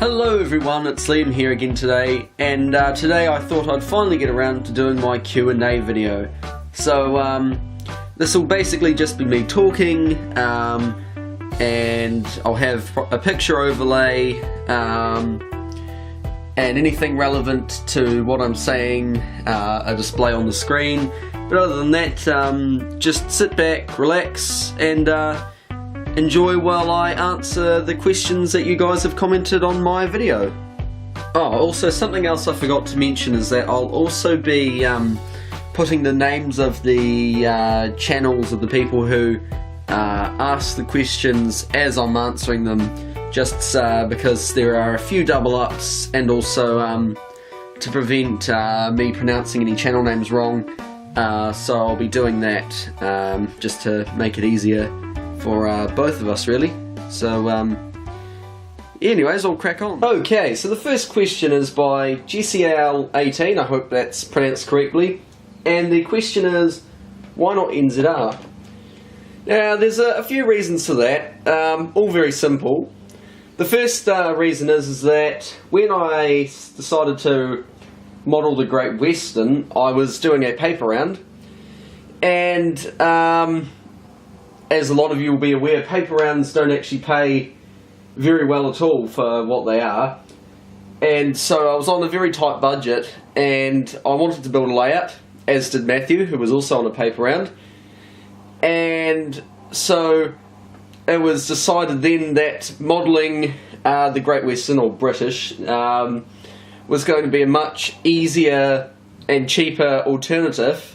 Hello everyone, it's Liam here again today, and today I thought I'd finally get around to doing my Q&A video. So this will basically just be me talking, and I'll have a picture overlay, and anything relevant to what I'm saying, a display on the screen. But other than that, just sit back, relax, and enjoy while I answer the questions that you guys have commented on my video. Oh, also something else I forgot to mention is that I'll also be putting the names of the channels of the people who ask the questions as I'm answering them, just because there are a few double ups, and also to prevent me pronouncing any channel names wrong, so I'll be doing that just to make it easier for both of us, really. So anyways, I'll crack on. Okay, so the first question is by GCL18, I hope that's pronounced correctly, and the question is, why not NZR? Now, there's a few reasons for that, all very simple. The first reason is that when I decided to model the Great Western, I was doing a paper round, and as a lot of you will be aware, paper rounds don't actually pay very well at all for what they are. And so I was on a very tight budget, and I wanted to build a layout, as did Matthew, who was also on a paper round. And so it was decided then that modelling the Great Western, or British, was going to be a much easier and cheaper alternative.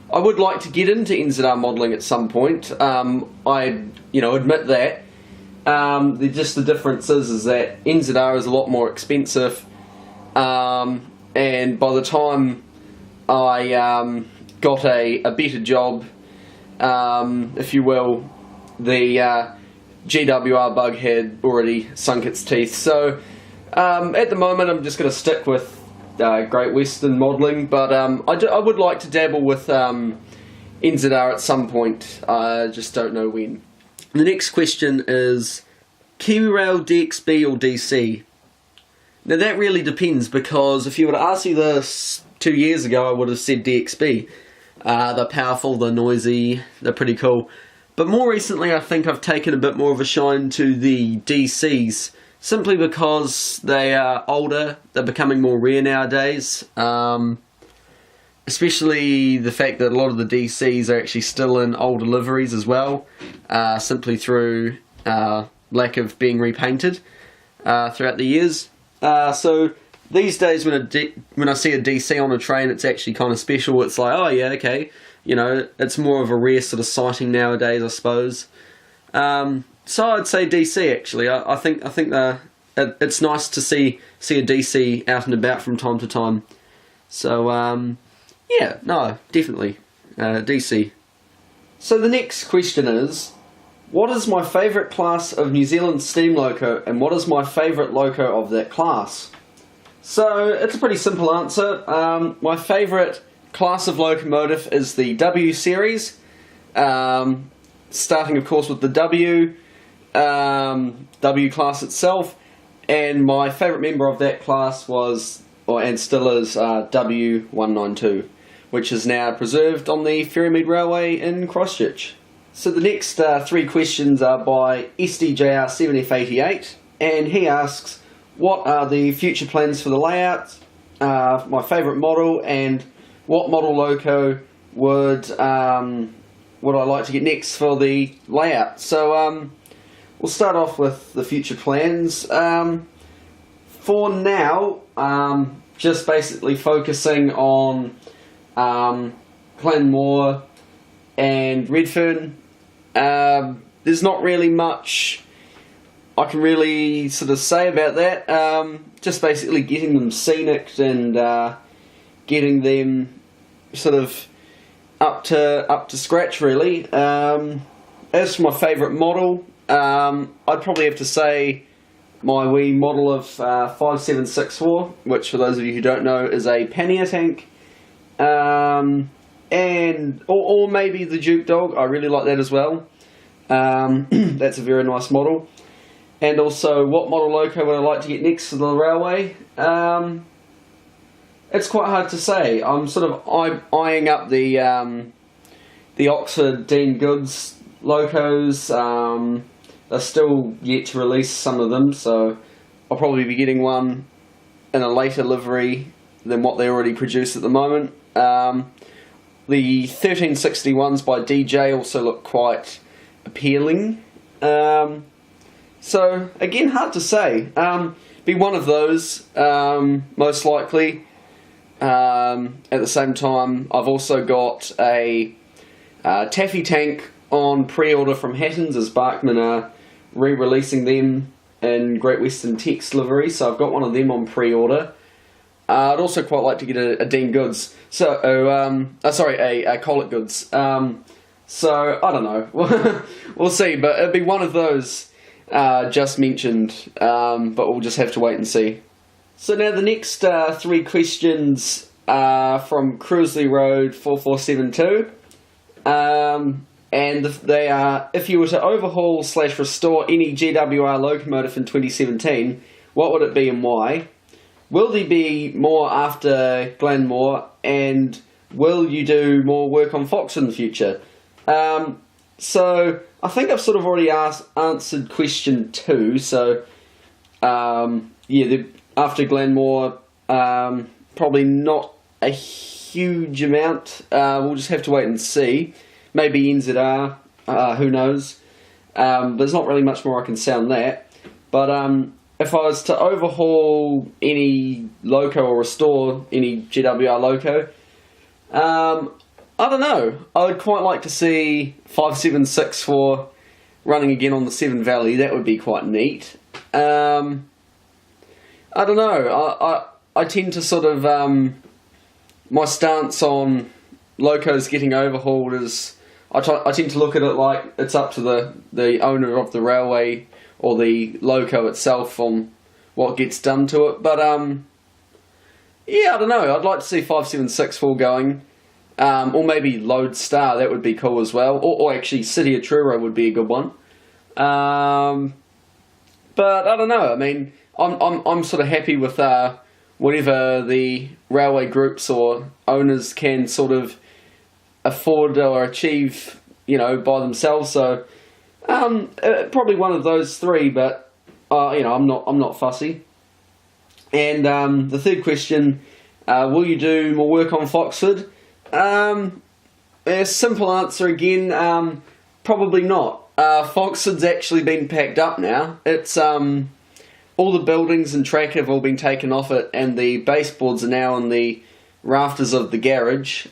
I would like to get into NZR modelling at some point. I admit that. Just the difference is that NZR is a lot more expensive, and by the time I got a better job, if you will, the GWR bug had already sunk its teeth. So at the moment I'm just going to stick with Great Western modelling, but I would like to dabble with NZR at some point. I just don't know when. The next question is KiwiRail DXB or DC? Now that really depends, because if you were to ask me this 2 years ago, I would have said DXB. They're powerful, they're noisy, they're pretty cool. But more recently I think I've taken a bit more of a shine to the DCs, simply because they are older, they're becoming more rare nowadays, especially the fact that a lot of the DCs are actually still in older liveries as well, simply through lack of being repainted throughout the years. So these days when I see a DC on a train, it's actually kind of special. It's like, oh yeah, okay, it's more of a rare sort of sighting nowadays, I suppose. So I'd say DC actually. I think it's nice to see a DC out and about from time to time. So yeah, no, definitely DC. So the next question is, what is my favourite class of New Zealand steam loco, and what is my favourite loco of that class? So it's a pretty simple answer. My favourite class of locomotive is the W series, starting of course with the W class itself, and my favourite member of that class was, and still is, W192, which is now preserved on the Ferrymead Railway in Christchurch. So the next three questions are by SDJR7F88, and he asks, what are the future plans for the layout, my favourite model, and what model loco would I like to get next for the layout. So we'll start off with the future plans. For now, just basically focusing on Glenmore and Redfern. There's not really much I can really sort of say about that. Just basically getting them scenic and getting them sort of up to scratch, really. As for my favourite model, I'd probably have to say my wee model of 5764, which for those of you who don't know is a pannier tank, and or maybe the Duke Dog. I really like that as well. That's a very nice model. And also, what model loco would I like to get next to the railway? It's quite hard to say. I'm sort of eyeing up the Oxford Dean Goods locos. They're still yet to release some of them, so I'll probably be getting one in a later livery than what they already produce at the moment. The 1361s by DJ also look quite appealing. So, again, hard to say. Be one of those, most likely. At the same time, I've also got a taffy tank on pre-order from Hattons, as Barkman are re-releasing them in Great Western Text livery, so I've got one of them on pre-order. I'd also quite like to get a Dean Goods, a Colic Goods. So, I don't know. We'll see, but it'd be one of those just mentioned, but we'll just have to wait and see. So now the next 3 questions are from Cruisley Road 4472. And they are, if you were to overhaul/restore any GWR locomotive in 2017, what would it be and why? Will there be more after Glenmore, and will you do more work on Fox in the future? So I think I've sort of already answered question 2. So after Glenmore, probably not a huge amount. We'll just have to wait and see. Maybe NZR, who knows. There's not really much more I can say on that. But if I was to overhaul any loco or restore any GWR loco, I don't know. I would quite like to see 5764 running again on the Severn Valley. That would be quite neat. I don't know. I tend to sort of my stance on locos getting overhauled is I tend to look at it like it's up to the owner of the railway or the loco itself on what gets done to it. But yeah, I don't know. I'd like to see 5764 going. Or maybe Lodestar, that would be cool as well. Or actually, City of Truro would be a good one. But I don't know. I mean, I'm sort of happy with whatever the railway groups or owners can sort of afford or achieve, by themselves. So probably one of those 3. But I'm not fussy. And the third question: will you do more work on Foxford? A simple answer again, probably not. Foxford's actually been packed up now. It's all the buildings and track have all been taken off it, and the baseboards are now on the rafters of the garage,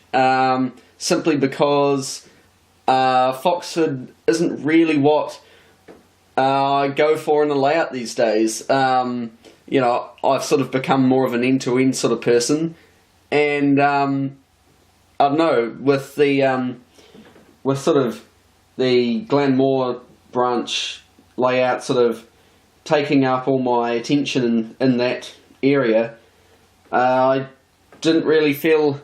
simply because Foxford isn't really what I go for in a layout these days. I've sort of become more of an end-to-end sort of person, and I don't know, with the with sort of the Glenmore branch layout sort of taking up all my attention in that area, I didn't really feel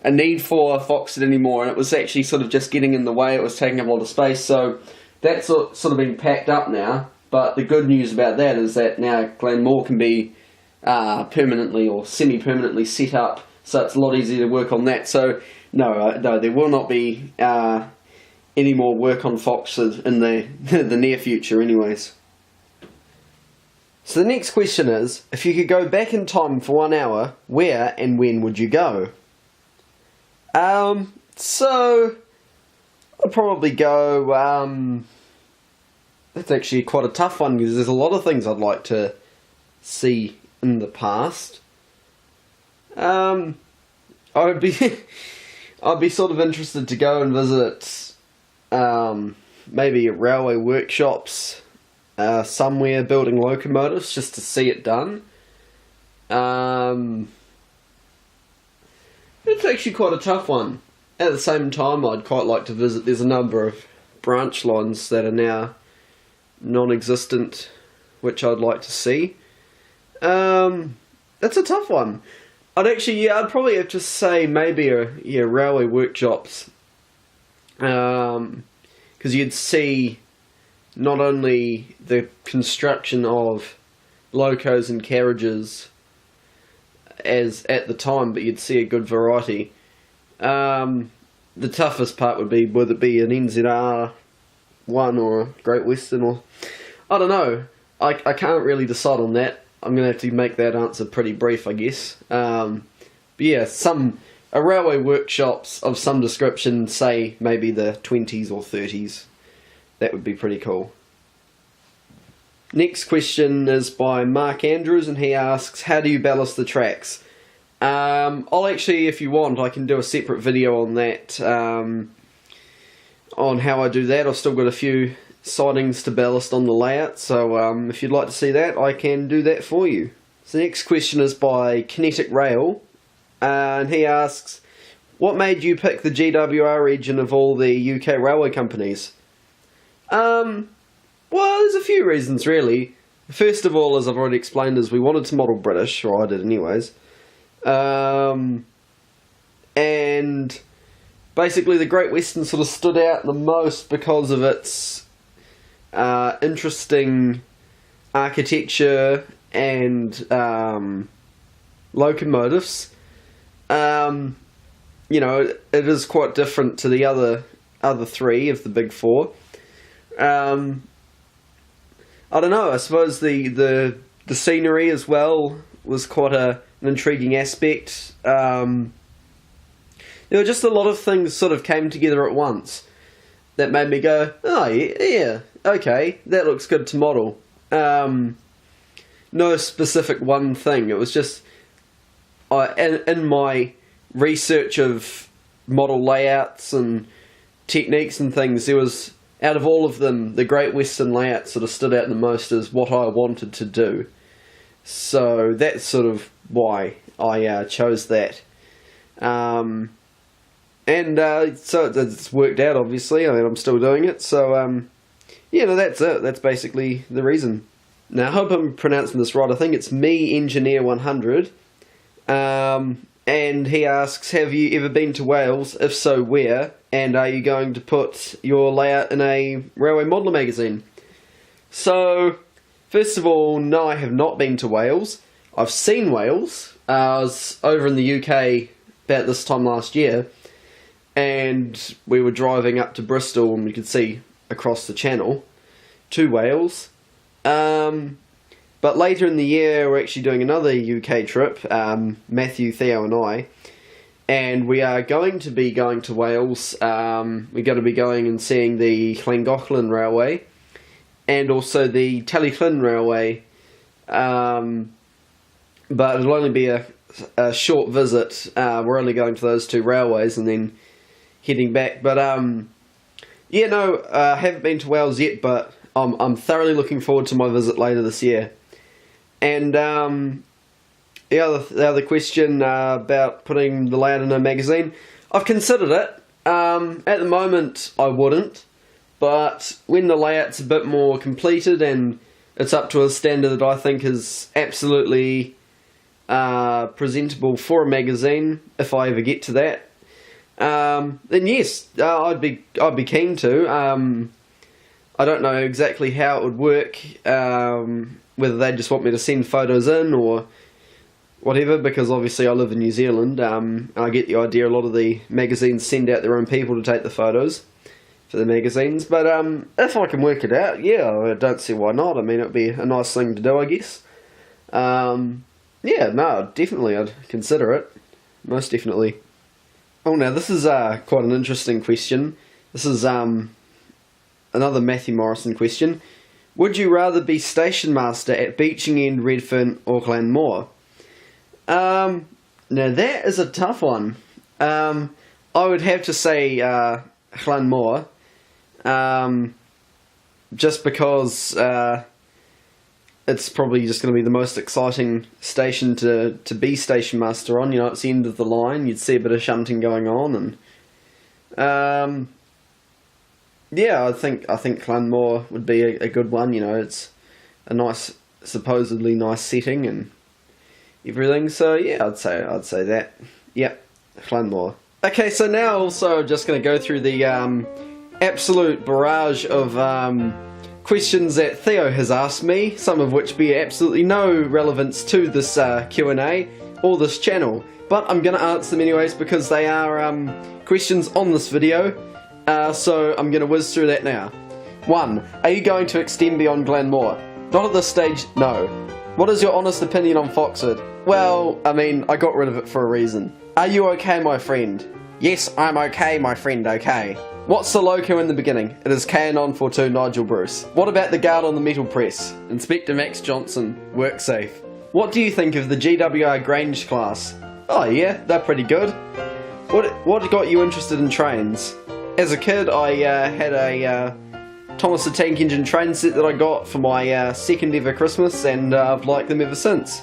a need for Foxford anymore, and it was actually sort of just getting in the way. It was taking up a lot of space, so that's sort of been packed up now. But the good news about that is that now Glenmore can be permanently or semi-permanently set up, so it's a lot easier to work on that. So no, there will not be any more work on Foxford in the near future anyways. So the next question is, if you could go back in time for 1 hour, where and when would you go? So I'd probably go, that's actually quite a tough one, because there's a lot of things I'd like to see in the past. I'd be sort of interested to go and visit maybe railway workshops somewhere building locomotives, just to see it done. It's actually quite a tough one. At the same time, I'd quite like to visit. There's a number of branch lines that are now non-existent, which I'd like to see. That's a tough one. I'd probably have to say maybe railway workshops, because you'd see not only the construction of locos and carriages as at the time, but you'd see a good variety. The toughest part would be whether it be an NZR one or a Great Western, or I don't know. I can't really decide on that. I'm going to have to make that answer pretty brief, I guess. But yeah, a railway workshops of some description, say maybe the 20s or 30s. That would be pretty cool. Next question is by Mark Andrews, and he asks, how do you ballast the tracks? I'll actually, if you want, I can do a separate video on that, on how I do that. I've still got a few sidings to ballast on the layout, so if you'd like to see that, I can do that for you. So the next question is by Kinetic Rail, and he asks, what made you pick the GWR region of all the UK railway companies? Well, there's a few reasons really. First of all, as I've already explained, is we wanted to model British, or I did anyways. And basically the Great Western sort of stood out the most because of its interesting architecture and locomotives. You know, it is quite different to the other three of the big four. I don't know, I suppose the scenery as well was quite an intriguing aspect. There were just a lot of things sort of came together at once that made me go, oh yeah, okay, that looks good to model. No specific one thing, it was just in my research of model layouts and techniques and things, there was, out of all of them, the Great Western layout sort of stood out the most as what I wanted to do. So that's sort of why I chose that. So it's worked out, obviously. I mean, I'm still doing it. So, yeah, no, that's it. That's basically the reason. Now, I hope I'm pronouncing this right. I think it's Me Engineer 100. And he asks, have you ever been to Wales? If so, where? And are you going to put your layout in a Railway Modeller magazine? So, first of all, no, I have not been to Wales. I've seen Wales. I was over in the UK about this time last year, and we were driving up to Bristol, and we could see across the channel to Wales. But later in the year, we're actually doing another UK trip, Matthew, Theo and I, and we are going to be going to Wales. We're going to be going and seeing the Llangollen Railway, and also the Tallyclyn Railway, but it'll only be a short visit. We're only going to those two railways and then heading back. But yeah, no, I haven't been to Wales yet, but I'm thoroughly looking forward to my visit later this year. And the other question about putting the layout in a magazine, I've considered it. At the moment, I wouldn't, but when the layout's a bit more completed and it's up to a standard that I think is absolutely presentable for a magazine, if I ever get to that, then yes, I'd be keen to. I don't know exactly how it would work, whether they just want me to send photos in or whatever, because obviously I live in New Zealand. I get the idea a lot of the magazines send out their own people to take the photos for the magazines, but if I can work it out, yeah, I don't see why not. I mean, it would be a nice thing to do, I guess. Yeah, no, definitely I'd consider it, most definitely. Oh, now this is quite an interesting question. This is another Matthew Morrison question. Would you rather be station master at Beeching End, Redfern or Glanmore? Now that is a tough one. I would have to say Glanmore, just because it's probably just going to be the most exciting station to be station master on. You know, it's the end of the line, you'd see a bit of shunting going on, and yeah, I think Glanmore would be a good one. You know, it's a nice, supposedly nice setting and everything. So yeah, I'd say that. Yep, Glanmore. Okay, so now also just going to go through the absolute barrage of questions that Theo has asked me, some of which bear absolutely no relevance to this Q&A or this channel, but I'm going to answer them anyways because they are questions on this video, so I'm going to whiz through that now. 1. Are you going to extend beyond Glenmore? Not at this stage, no. What is your honest opinion on Foxwood? Well, I mean, I got rid of it for a reason. Are you okay, my friend? Yes, I'm okay, my friend, okay. What's the loco in the beginning? It is KN-on42 Nigel Bruce. What about the guard on the metal press? Inspector Max Johnson. Work safe. What do you think of the GWR Grange class? Oh yeah, they're pretty good. What got you interested in trains? As a kid, I had a Thomas the Tank Engine train set that I got for my second ever Christmas, and I've liked them ever since.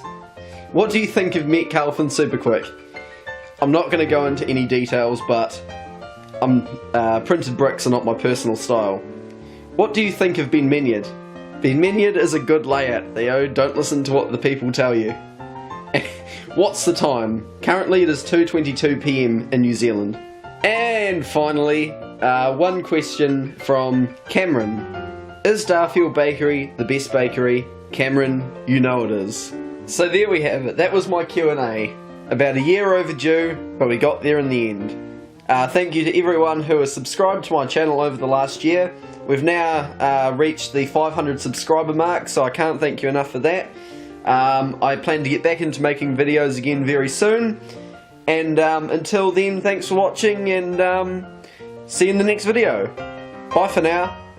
What do you think of Metcalfe and Superquick? I'm not going to go into any details, but printed bricks are not my personal style. What do you think of Ben Minyard? Ben Minyard is a good layout, Theo. Don't listen to what the people tell you. What's the time? Currently it is 2:22 PM in New Zealand. And finally, one question from Cameron. Is Darfield Bakery the best bakery? Cameron, you know it is. So there we have it. That was my Q&A. About a year overdue, but we got there in the end. Thank you to everyone who has subscribed to my channel over the last year. We've now reached the 500 subscriber mark, so I can't thank you enough for that. I plan to get back into making videos again very soon. And until then, thanks for watching, and see you in the next video. Bye for now.